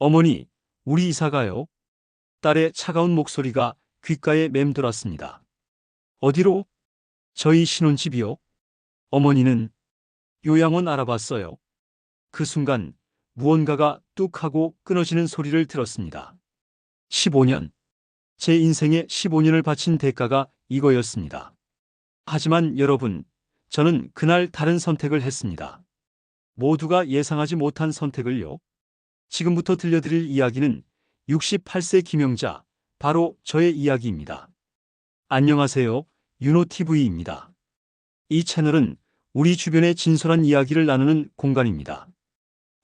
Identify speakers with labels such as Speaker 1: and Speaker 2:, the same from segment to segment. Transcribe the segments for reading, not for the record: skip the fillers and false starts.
Speaker 1: 어머니, 우리 이사 가요. 딸의 차가운 목소리가 귓가에 맴돌았습니다. 어디로? 저희 신혼집이요. 어머니는 요양원 알아봤어요. 그 순간 무언가가 뚝 하고 끊어지는 소리를 들었습니다. 15년. 제 인생에 15년을 바친 대가가 이거였습니다. 하지만 여러분, 저는 그날 다른 선택을 했습니다. 모두가 예상하지 못한 선택을요. 지금부터 들려드릴 이야기는 68세 김영자, 바로 저의 이야기입니다. 안녕하세요. 윤호TV입니다. 이 채널은 우리 주변의 진솔한 이야기를 나누는 공간입니다.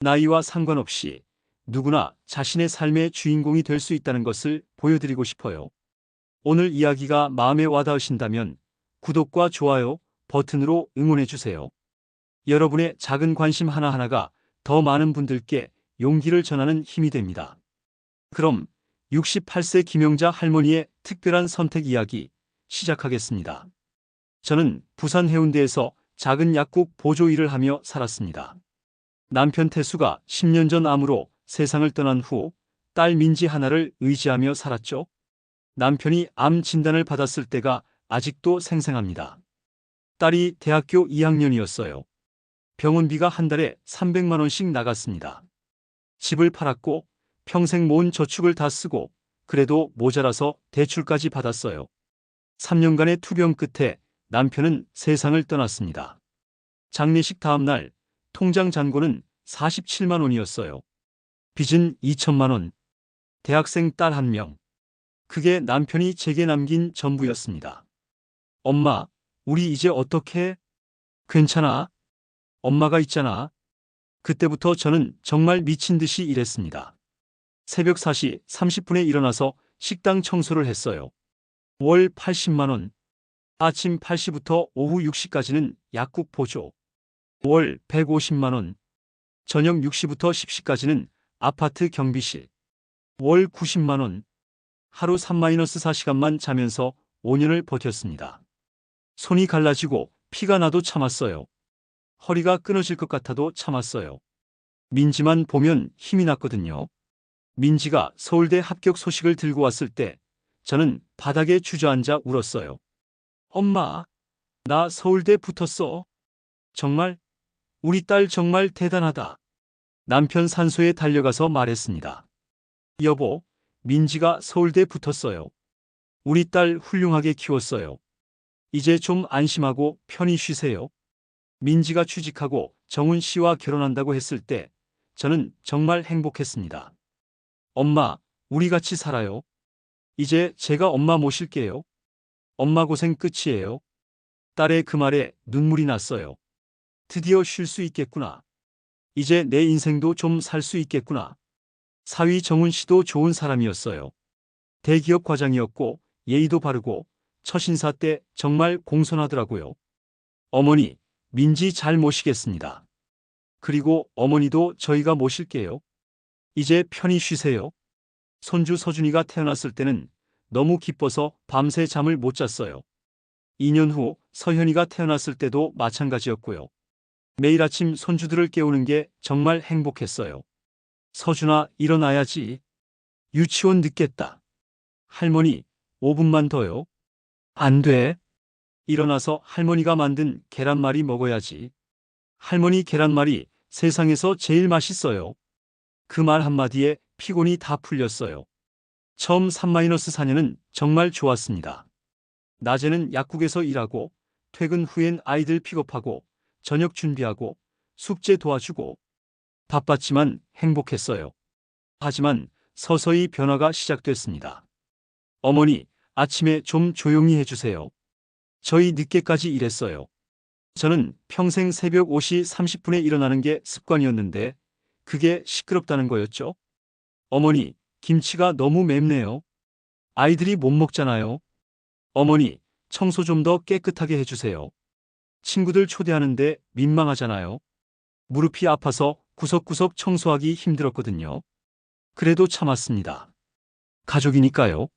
Speaker 1: 나이와 상관없이 누구나 자신의 삶의 주인공이 될 수 있다는 것을 보여드리고 싶어요. 오늘 이야기가 마음에 와닿으신다면 구독과 좋아요 버튼으로 응원해주세요. 여러분의 작은 관심 하나하나가 더 많은 분들께 용기를 전하는 힘이 됩니다. 그럼 68세 김영자 할머니의 특별한 선택 이야기 시작하겠습니다. 저는 부산 해운대에서 작은 약국 보조 일을 하며 살았습니다. 남편 태수가 10년 전 암으로 세상을 떠난 후 딸 민지 하나를 의지하며 살았죠. 남편이 암 진단을 받았을 때가 아직도 생생합니다. 딸이 대학교 2학년이었어요. 병원비가 한 달에 300만 원씩 나갔습니다. 집을 팔았고 평생 모은 저축을 다 쓰고 그래도 모자라서 대출까지 받았어요. 3년간의 투병 끝에 남편은 세상을 떠났습니다. 장례식 다음 날 통장 잔고는 47만 원이었어요. 빚은 2천만 원. 대학생 딸 1명. 그게 남편이 제게 남긴 전부였습니다. 엄마, 우리 이제 어떡해? 괜찮아. 엄마가 있잖아. 그때부터 저는 정말 미친 듯이 일했습니다. 새벽 4시 30분에 일어나서 식당 청소를 했어요. 월 80만 원. 아침 8시부터 오후 6시까지는 약국 보조. 월 150만 원. 저녁 6시부터 10시까지는 아파트 경비실. 월 90만 원. 하루 3-4시간만 자면서 5년을 버텼습니다. 손이 갈라지고 피가 나도 참았어요. 허리가 끊어질 것 같아도 참았어요. 민지만 보면 힘이 났거든요. 민지가 서울대 합격 소식을 들고 왔을 때 저는 바닥에 주저앉아 울었어요. 엄마, 나 서울대 붙었어. 정말? 우리 딸 정말 대단하다. 남편 산소에 달려가서 말했습니다. 여보, 민지가 서울대 붙었어요. 우리 딸 훌륭하게 키웠어요. 이제 좀 안심하고 편히 쉬세요. 민지가 취직하고 정훈 씨와 결혼한다고 했을 때 저는 정말 행복했습니다. 엄마, 우리 같이 살아요. 이제 제가 엄마 모실게요. 엄마 고생 끝이에요. 딸의 그 말에 눈물이 났어요. 드디어 쉴 수 있겠구나. 이제 내 인생도 좀 살 수 있겠구나. 사위 정훈 씨도 좋은 사람이었어요. 대기업 과장이었고 예의도 바르고 첫 인사 때 정말 공손하더라고요. 어머니, 민지 잘 모시겠습니다. 그리고 어머니도 저희가 모실게요. 이제 편히 쉬세요. 손주 서준이가 태어났을 때는 너무 기뻐서 밤새 잠을 못 잤어요. 2년 후 서현이가 태어났을 때도 마찬가지였고요. 매일 아침 손주들을 깨우는 게 정말 행복했어요. 서준아, 일어나야지. 유치원 늦겠다. 할머니, 5분만 더요. 안 돼. 일어나서 할머니가 만든 계란말이 먹어야지. 할머니 계란말이 세상에서 제일 맛있어요. 그 말 한마디에 피곤이 다 풀렸어요. 처음 3-4년은 정말 좋았습니다. 낮에는 약국에서 일하고 퇴근 후엔 아이들 픽업하고 저녁 준비하고 숙제 도와주고 바빴지만 행복했어요. 하지만 서서히 변화가 시작됐습니다. 어머니, 아침에 좀 조용히 해주세요. 저희 늦게까지 일했어요. 저는 평생 새벽 5시 30분에 일어나는 게 습관이었는데 그게 시끄럽다는 거였죠. 어머니, 김치가 너무 맵네요. 아이들이 못 먹잖아요. 어머니, 청소 좀 더 깨끗하게 해주세요. 친구들 초대하는데 민망하잖아요. 무릎이 아파서 구석구석 청소하기 힘들었거든요. 그래도 참았습니다. 가족이니까요.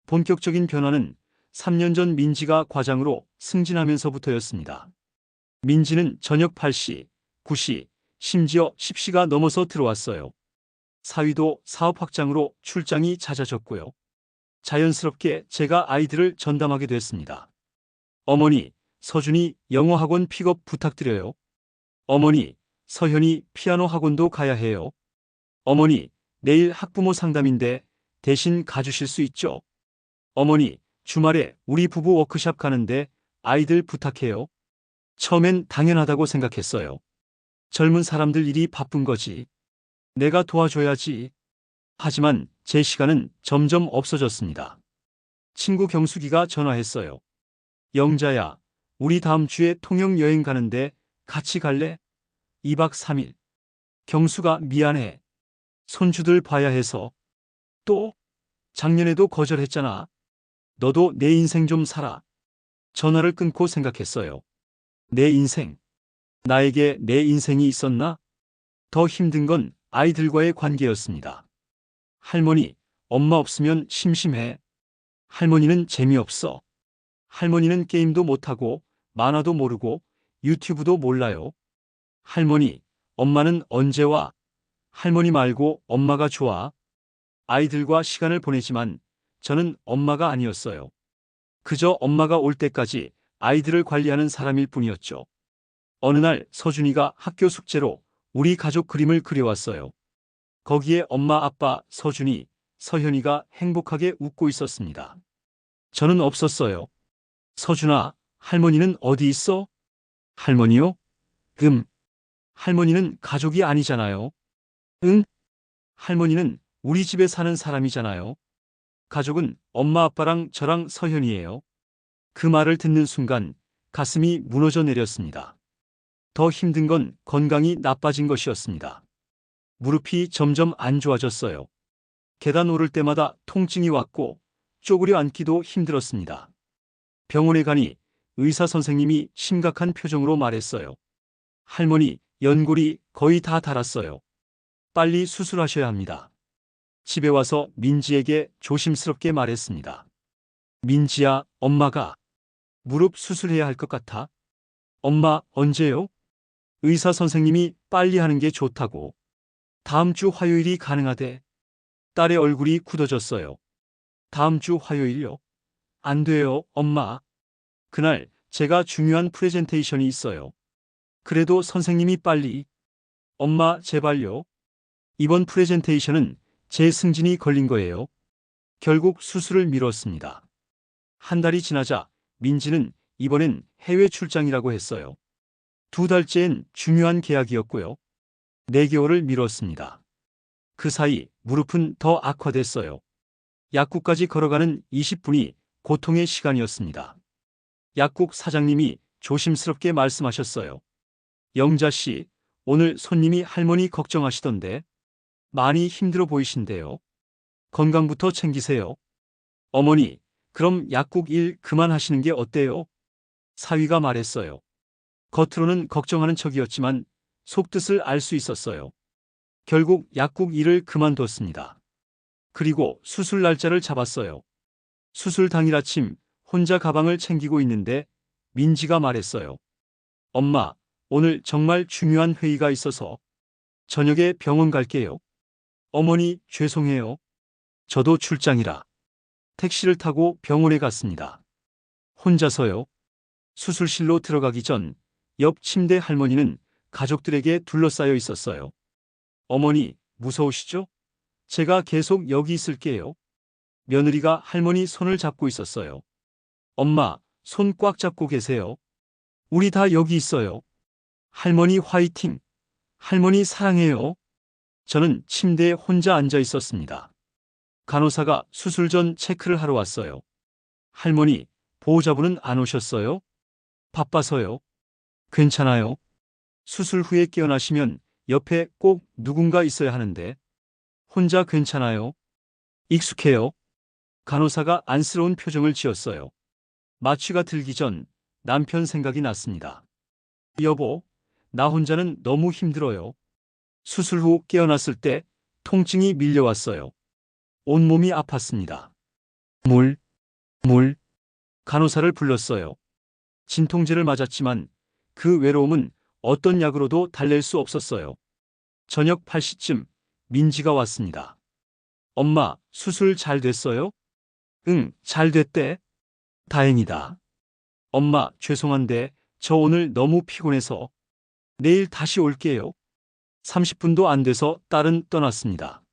Speaker 1: 본격적인 변화는 3년 전 민지가 과장으로 승진하면서부터였습니다. 민지는 저녁 8시, 9시, 심지어 10시가 넘어서 들어왔어요. 사위도 사업 확장으로 출장이 잦아졌고요. 자연스럽게 제가 아이들을 전담하게 됐습니다. 어머니, 서준이 영어 학원 픽업 부탁드려요. 어머니, 서현이 피아노 학원도 가야 해요. 어머니, 내일 학부모 상담인데 대신 가주실 수 있죠? 어머니, 주말에 우리 부부 워크샵 가는데 아이들 부탁해요. 처음엔 당연하다고 생각했어요. 젊은 사람들 일이 바쁜 거지. 내가 도와줘야지. 하지만 제 시간은 점점 없어졌습니다. 친구 경숙이가 전화했어요. 영자야, 우리 다음 주에 통영 여행 가는데 같이 갈래? 2박 3일. 경수가 미안해. 손주들 봐야 해서. 또? 작년에도 거절했잖아. 너도 내 인생 좀 살아. 전화를 끊고 생각했어요. 내 인생. 나에게 내 인생이 있었나? 더 힘든 건 아이들과의 관계였습니다. 할머니, 엄마 없으면 심심해. 할머니는 재미없어. 할머니는 게임도 못하고, 만화도 모르고, 유튜브도 몰라요. 할머니, 엄마는 언제 와? 할머니 말고 엄마가 좋아. 아이들과 시간을 보내지만 저는 엄마가 아니었어요. 그저 엄마가 올 때까지 아이들을 관리하는 사람일 뿐이었죠. 어느 날 서준이가 학교 숙제로 우리 가족 그림을 그려왔어요. 거기에 엄마, 아빠, 서준이, 서현이가 행복하게 웃고 있었습니다. 저는 없었어요. 서준아, 할머니는 어디 있어? 할머니요? 할머니는 가족이 아니잖아요. 응? 할머니는 우리 집에 사는 사람이잖아요. 가족은 엄마, 아빠랑 저랑 서현이에요. 그 말을 듣는 순간 가슴이 무너져 내렸습니다. 더 힘든 건 건강이 나빠진 것이었습니다. 무릎이 점점 안 좋아졌어요. 계단 오를 때마다 통증이 왔고 쪼그려 앉기도 힘들었습니다. 병원에 가니 의사 선생님이 심각한 표정으로 말했어요. 할머니, 연골이 거의 다 닳았어요. 빨리 수술하셔야 합니다. 집에 와서 민지에게 조심스럽게 말했습니다. 민지야, 엄마가 무릎 수술해야 할 것 같아. 엄마, 언제요? 의사 선생님이 빨리 하는 게 좋다고. 다음 주 화요일이 가능하대. 딸의 얼굴이 굳어졌어요. 다음 주 화요일요? 안 돼요, 엄마. 그날 제가 중요한 프레젠테이션이 있어요. 그래도 선생님이 빨리. 엄마, 제발요. 이번 프레젠테이션은 제 승진이 걸린 거예요. 결국 수술을 미뤘습니다. 한 달이 지나자 민지는 이번엔 해외 출장이라고 했어요. 2달째엔 중요한 계약이었고요. 4개월을 미뤘습니다. 그 사이 무릎은 더 악화됐어요. 약국까지 걸어가는 20분이 고통의 시간이었습니다. 약국 사장님이 조심스럽게 말씀하셨어요. 영자 씨, 오늘 손님이 할머니 걱정하시던데 많이 힘들어 보이신데요. 건강부터 챙기세요. 어머니, 그럼 약국 일 그만하시는 게 어때요? 사위가 말했어요. 겉으로는 걱정하는 척이었지만 속뜻을 알 수 있었어요. 결국 약국 일을 그만뒀습니다. 그리고 수술 날짜를 잡았어요. 수술 당일 아침 혼자 가방을 챙기고 있는데 민지가 말했어요. 엄마, 오늘 정말 중요한 회의가 있어서 저녁에 병원 갈게요. 어머니, 죄송해요. 저도 출장이라. 택시를 타고 병원에 갔습니다. 혼자서요. 수술실로 들어가기 전 옆 침대 할머니는 가족들에게 둘러싸여 있었어요. 어머니, 무서우시죠? 제가 계속 여기 있을게요. 며느리가 할머니 손을 잡고 있었어요. 엄마, 손 꽉 잡고 계세요. 우리 다 여기 있어요. 할머니 화이팅! 할머니 사랑해요. 저는 침대에 혼자 앉아 있었습니다. 간호사가 수술 전 체크를 하러 왔어요. 할머니, 보호자분은 안 오셨어요? 바빠서요. 괜찮아요. 수술 후에 깨어나시면 옆에 꼭 누군가 있어야 하는데. 혼자 괜찮아요. 익숙해요. 간호사가 안쓰러운 표정을 지었어요. 마취가 들기 전 남편 생각이 났습니다. 여보, 나 혼자는 너무 힘들어요. 수술 후 깨어났을 때 통증이 밀려왔어요. 온몸이 아팠습니다. 물. 간호사를 불렀어요. 진통제를 맞았지만 그 외로움은 어떤 약으로도 달랠 수 없었어요. 저녁 8시쯤 민지가 왔습니다. 엄마, 수술 잘 됐어요? 응, 잘 됐대. 다행이다. 엄마, 죄송한데 저 오늘 너무 피곤해서 내일 다시 올게요. 30분도 안 돼서 딸은 떠났습니다.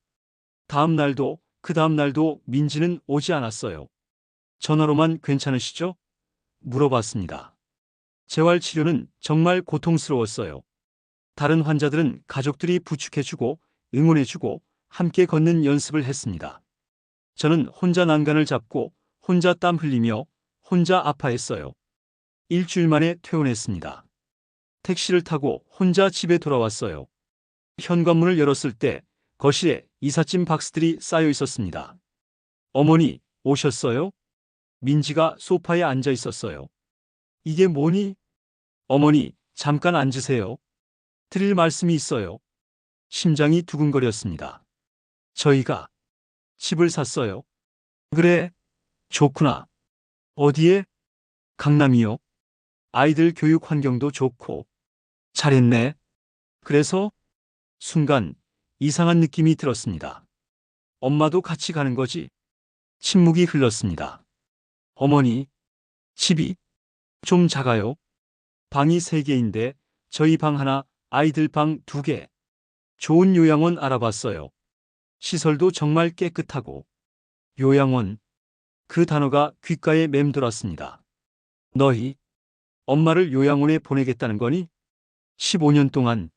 Speaker 1: 다음 날도 그 다음 날도 민지는 오지 않았어요. 전화로만 괜찮으시죠? 물어봤습니다. 재활 치료는 정말 고통스러웠어요. 다른 환자들은 가족들이 부축해주고 응원해주고 함께 걷는 연습을 했습니다. 저는 혼자 난간을 잡고 혼자 땀 흘리며 혼자 아파했어요. 일주일 만에 퇴원했습니다. 택시를 타고 혼자 집에 돌아왔어요. 현관문을 열었을 때 거실에 이삿짐 박스들이 쌓여 있었습니다. 어머니, 오셨어요? 민지가 소파에 앉아 있었어요. 이게 뭐니? 어머니, 잠깐 앉으세요. 드릴 말씀이 있어요. 심장이 두근거렸습니다. 저희가 집을 샀어요. 그래, 좋구나. 어디에? 강남이요. 아이들 교육 환경도 좋고. 잘했네. 그래서? 순간 이상한 느낌이 들었습니다. 엄마도 같이 가는 거지? 침묵이 흘렀습니다. 어머니, 집이 좀 작아요. 방이 3개인데 저희 방 하나, 아이들 방 2개. 좋은 요양원 알아봤어요. 시설도 정말 깨끗하고. 요양원. 그 단어가 귓가에 맴돌았습니다. 너희, 엄마를 요양원에 보내겠다는 거니? 15년 동안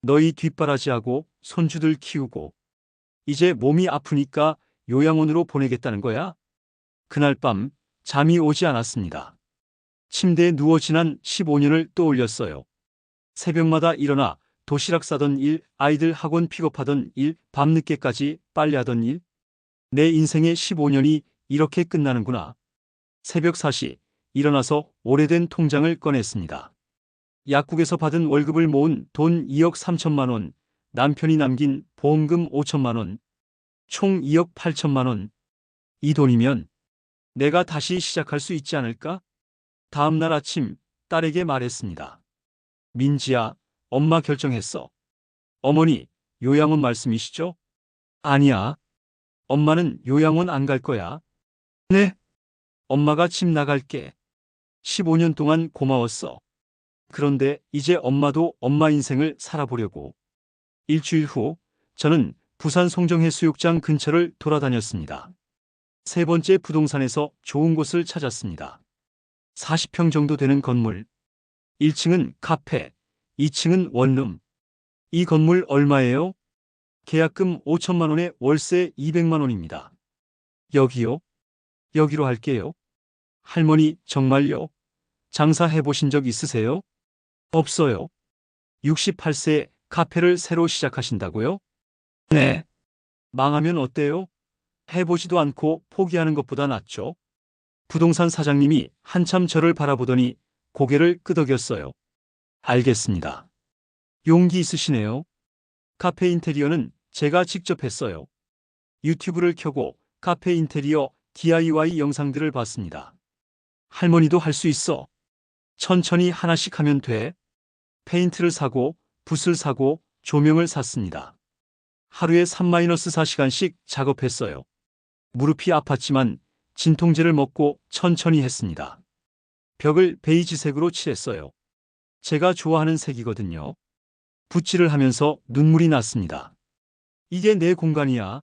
Speaker 1: 너희 뒷바라지하고 손주들 키우고 이제 몸이 아프니까 요양원으로 보내겠다는 거야? 그날 밤 잠이 오지 않았습니다. 침대에 누워 지난 15년을 떠올렸어요. 새벽마다 일어나 도시락 싸던 일, 아이들 학원 픽업하던 일, 밤늦게까지 빨래하던 일. 내 인생의 15년이 이렇게 끝나는구나. 새벽 4시 일어나서 오래된 통장을 꺼냈습니다. 약국에서 받은 월급을 모은 돈 2억 3천만 원, 남편이 남긴 보험금 5천만 원, 총 2억 8천만 원. 이 돈이면 내가 다시 시작할 수 있지 않을까? 다음 날 아침 딸에게 말했습니다. 민지야, 엄마 결정했어. 어머니, 요양원 말씀이시죠? 아니야. 엄마는 요양원 안 갈 거야. 네? 엄마가 집 나갈게. 15년 동안 고마웠어. 그런데 이제 엄마도 엄마 인생을 살아보려고. 일주일 후 저는 부산 송정해수욕장 근처를 돌아다녔습니다. 3번째 부동산에서 좋은 곳을 찾았습니다. 40평 정도 되는 건물. 1층은 카페, 2층은 원룸. 이 건물 얼마예요? 계약금 5천만 원에 월세 200만 원입니다. 여기요? 여기로 할게요. 할머니, 정말요? 장사해 보신 적 있으세요? 없어요. 68세에 카페를 새로 시작하신다고요? 네. 망하면 어때요? 해보지도 않고 포기하는 것보다 낫죠. 부동산 사장님이 한참 저를 바라보더니 고개를 끄덕였어요. 알겠습니다. 용기 있으시네요. 카페 인테리어는 제가 직접 했어요. 유튜브를 켜고 카페 인테리어 DIY 영상들을 봤습니다. 할머니도 할 수 있어. 천천히 하나씩 하면 돼. 페인트를 사고 붓을 사고 조명을 샀습니다. 하루에 3-4시간씩 작업했어요. 무릎이 아팠지만 진통제를 먹고 천천히 했습니다. 벽을 베이지색으로 칠했어요. 제가 좋아하는 색이거든요. 붓질을 하면서 눈물이 났습니다. 이게 내 공간이야.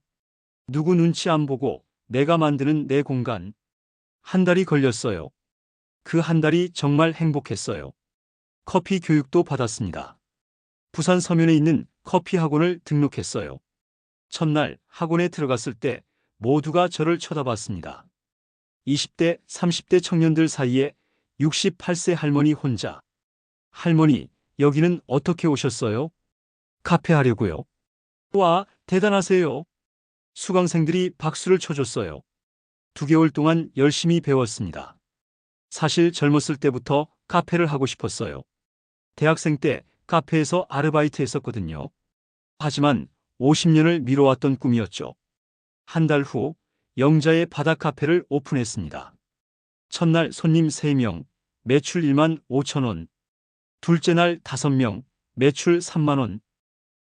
Speaker 1: 누구 눈치 안 보고 내가 만드는 내 공간. 한 달이 걸렸어요. 그 한 달이 정말 행복했어요. 커피 교육도 받았습니다. 부산 서면에 있는 커피 학원을 등록했어요. 첫날 학원에 들어갔을 때 모두가 저를 쳐다봤습니다. 20대, 30대 청년들 사이에 68세 할머니 혼자. 할머니, 여기는 어떻게 오셨어요? 카페 하려고요. 와, 대단하세요. 수강생들이 박수를 쳐줬어요. 2개월 동안 열심히 배웠습니다. 사실 젊었을 때부터 카페를 하고 싶었어요. 대학생 때 카페에서 아르바이트 했었거든요. 하지만 50년을 미뤄왔던 꿈이었죠. 한 달 후 영자의 바다 카페를 오픈했습니다. 첫날 손님 3명, 매출 1만 5천 원. 둘째 날 5명, 매출 3만 원.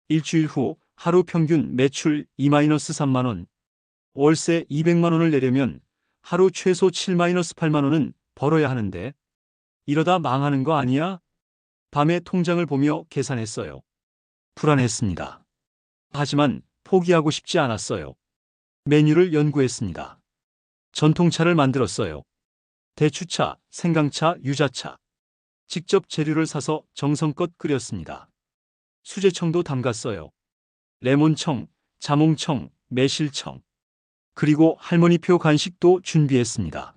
Speaker 1: 일주일 후 하루 평균 매출 2-3만 원, 월세 200만 원을 내려면 하루 최소 7-8만 원은 벌어야 하는데 이러다 망하는 거 아니야? 밤에 통장을 보며 계산했어요. 불안했습니다. 하지만 포기하고 싶지 않았어요. 메뉴를 연구했습니다. 전통차를 만들었어요. 대추차, 생강차, 유자차. 직접 재료를 사서 정성껏 끓였습니다. 수제청도 담갔어요. 레몬청, 자몽청, 매실청. 그리고 할머니표 간식도 준비했습니다.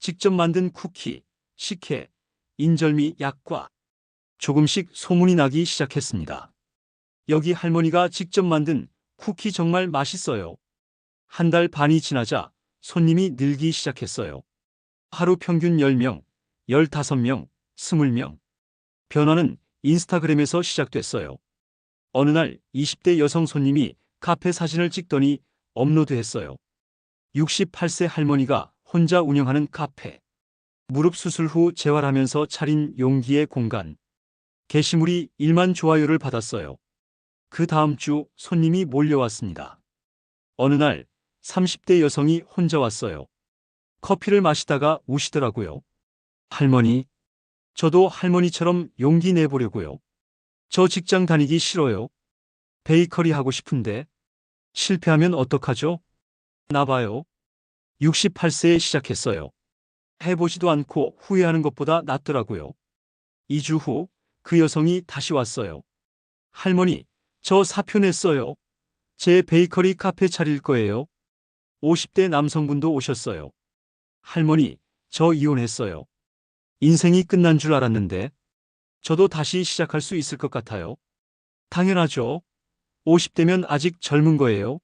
Speaker 1: 직접 만든 쿠키, 식혜, 인절미, 약과. 조금씩 소문이 나기 시작했습니다. 여기 할머니가 직접 만든 쿠키 정말 맛있어요. 한 달 반이 지나자 손님이 늘기 시작했어요. 하루 평균 10명, 15명, 20명. 변화는 인스타그램에서 시작됐어요. 어느 날 20대 여성 손님이 카페 사진을 찍더니 업로드했어요. 68세 할머니가 혼자 운영하는 카페. 무릎 수술 후 재활하면서 차린 용기의 공간. 게시물이 1만 좋아요를 받았어요. 그 다음 주 손님이 몰려왔습니다. 어느 날 30대 여성이 혼자 왔어요. 커피를 마시다가 우시더라고요. 할머니, 저도 할머니처럼 용기 내보려고요. 저 직장 다니기 싫어요. 베이커리 하고 싶은데 실패하면 어떡하죠? 나봐요. 68세에 시작했어요. 해보지도 않고 후회하는 것보다 낫더라고요. 2주 후 그 여성이 다시 왔어요. 할머니, 저 사표 냈어요. 제 베이커리 카페 차릴 거예요. 50대 남성분도 오셨어요. 할머니, 저 이혼했어요. 인생이 끝난 줄 알았는데 저도 다시 시작할 수 있을 것 같아요. 당연하죠. 50대면 아직 젊은 거예요.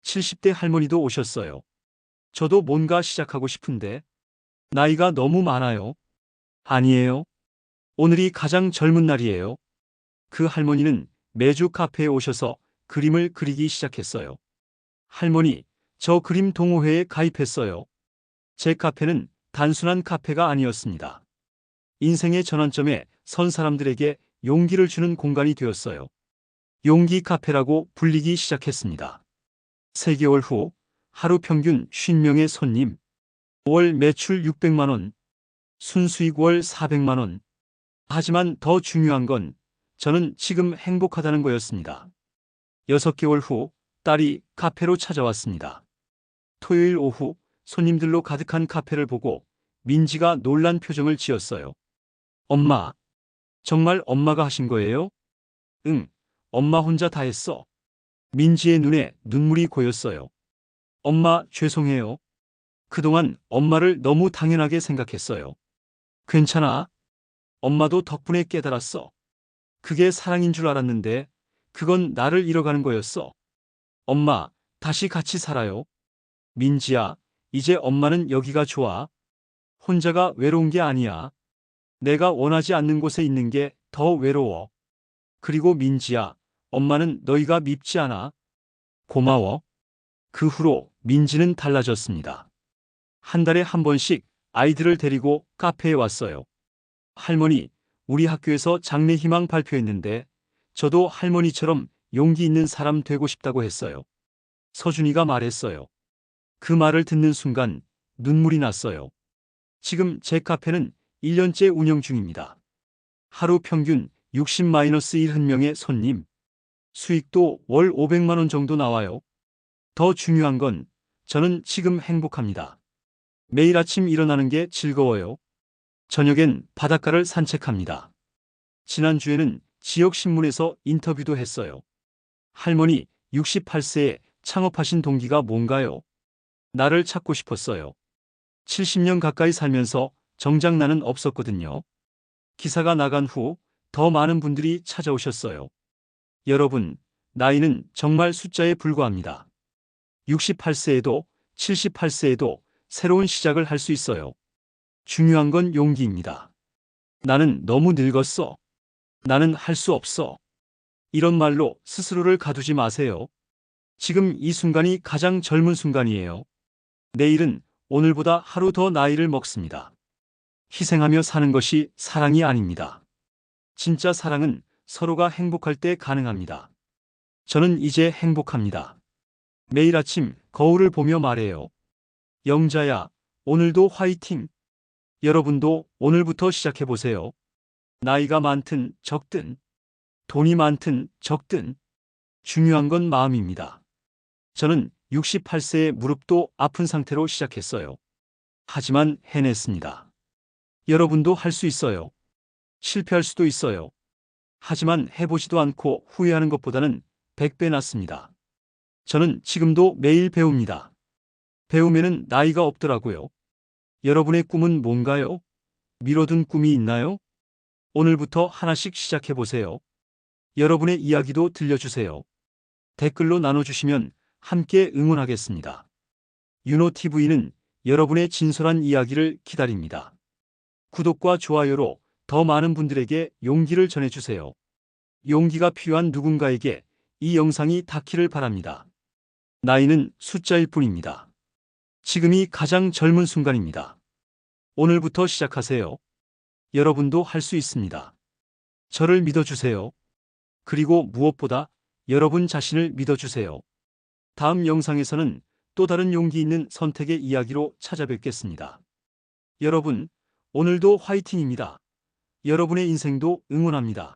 Speaker 1: 70대 할머니도 오셨어요. 저도 뭔가 시작하고 싶은데 나이가 너무 많아요. 아니에요. 오늘이 가장 젊은 날이에요. 그 할머니는 매주 카페에 오셔서 그림을 그리기 시작했어요. 할머니, 저 그림 동호회에 가입했어요. 제 카페는 단순한 카페가 아니었습니다. 인생의 전환점에 선 사람들에게 용기를 주는 공간이 되었어요. 용기 카페라고 불리기 시작했습니다. 3개월 후 하루 평균 50명의 손님, 월 매출 600만 원, 순수익 월 400만 원. 하지만 더 중요한 건 저는 지금 행복하다는 거였습니다. 6개월 후 딸이 카페로 찾아왔습니다. 토요일 오후 손님들로 가득한 카페를 보고 민지가 놀란 표정을 지었어요. 엄마, 정말 엄마가 하신 거예요? 응, 엄마 혼자 다 했어. 민지의 눈에 눈물이 고였어요. 엄마, 죄송해요. 그동안 엄마를 너무 당연하게 생각했어요. 괜찮아. 엄마도 덕분에 깨달았어. 그게 사랑인 줄 알았는데 그건 나를 잃어가는 거였어. 엄마, 다시 같이 살아요. 민지야, 이제 엄마는 여기가 좋아. 혼자가 외로운 게 아니야. 내가 원하지 않는 곳에 있는 게 더 외로워. 그리고 민지야, 엄마는 너희가 밉지 않아. 고마워. 그 후로 민지는 달라졌습니다. 한 달에 한 번씩 아이들을 데리고 카페에 왔어요. 할머니, 우리 학교에서 장래 희망 발표했는데 저도 할머니처럼 용기 있는 사람 되고 싶다고 했어요. 서준이가 말했어요. 그 말을 듣는 순간 눈물이 났어요. 지금 제 카페는 1년째 운영 중입니다. 하루 평균 60-1명의 손님, 수익도 월 500만 원 정도 나와요. 더 중요한 건 저는 지금 행복합니다. 매일 아침 일어나는 게 즐거워요. 저녁엔 바닷가를 산책합니다. 지난주에는 지역신문에서 인터뷰도 했어요. 할머니 68세에 창업하신 동기가 뭔가요? 나를 찾고 싶었어요. 70년 가까이 살면서 정작 나는 없었거든요. 기사가 나간 후 더 많은 분들이 찾아오셨어요. 여러분, 나이는 정말 숫자에 불과합니다. 68세에도 78세에도 새로운 시작을 할 수 있어요. 중요한 건 용기입니다. 나는 너무 늙었어. 나는 할 수 없어. 이런 말로 스스로를 가두지 마세요. 지금 이 순간이 가장 젊은 순간이에요. 내일은 오늘보다 하루 더 나이를 먹습니다. 희생하며 사는 것이 사랑이 아닙니다. 진짜 사랑은 서로가 행복할 때 가능합니다. 저는 이제 행복합니다. 매일 아침 거울을 보며 말해요. 영자야, 오늘도 화이팅! 여러분도 오늘부터 시작해보세요. 나이가 많든 적든, 돈이 많든 적든, 중요한 건 마음입니다. 저는 68세의 무릎도 아픈 상태로 시작했어요. 하지만 해냈습니다. 여러분도 할 수 있어요. 실패할 수도 있어요. 하지만 해보지도 않고 후회하는 것보다는 100배 낫습니다. 저는 지금도 매일 배웁니다. 배우면은 나이가 없더라고요. 여러분의 꿈은 뭔가요? 미뤄둔 꿈이 있나요? 오늘부터 하나씩 시작해보세요. 여러분의 이야기도 들려주세요. 댓글로 나눠주시면 함께 응원하겠습니다. 윤호TV는 여러분의 진솔한 이야기를 기다립니다. 구독과 좋아요로 더 많은 분들에게 용기를 전해주세요. 용기가 필요한 누군가에게 이 영상이 닿기를 바랍니다. 나이는 숫자일 뿐입니다. 지금이 가장 젊은 순간입니다. 오늘부터 시작하세요. 여러분도 할 수 있습니다. 저를 믿어주세요. 그리고 무엇보다 여러분 자신을 믿어주세요. 다음 영상에서는 또 다른 용기 있는 선택의 이야기로 찾아뵙겠습니다. 여러분, 오늘도 화이팅입니다. 여러분의 인생도 응원합니다.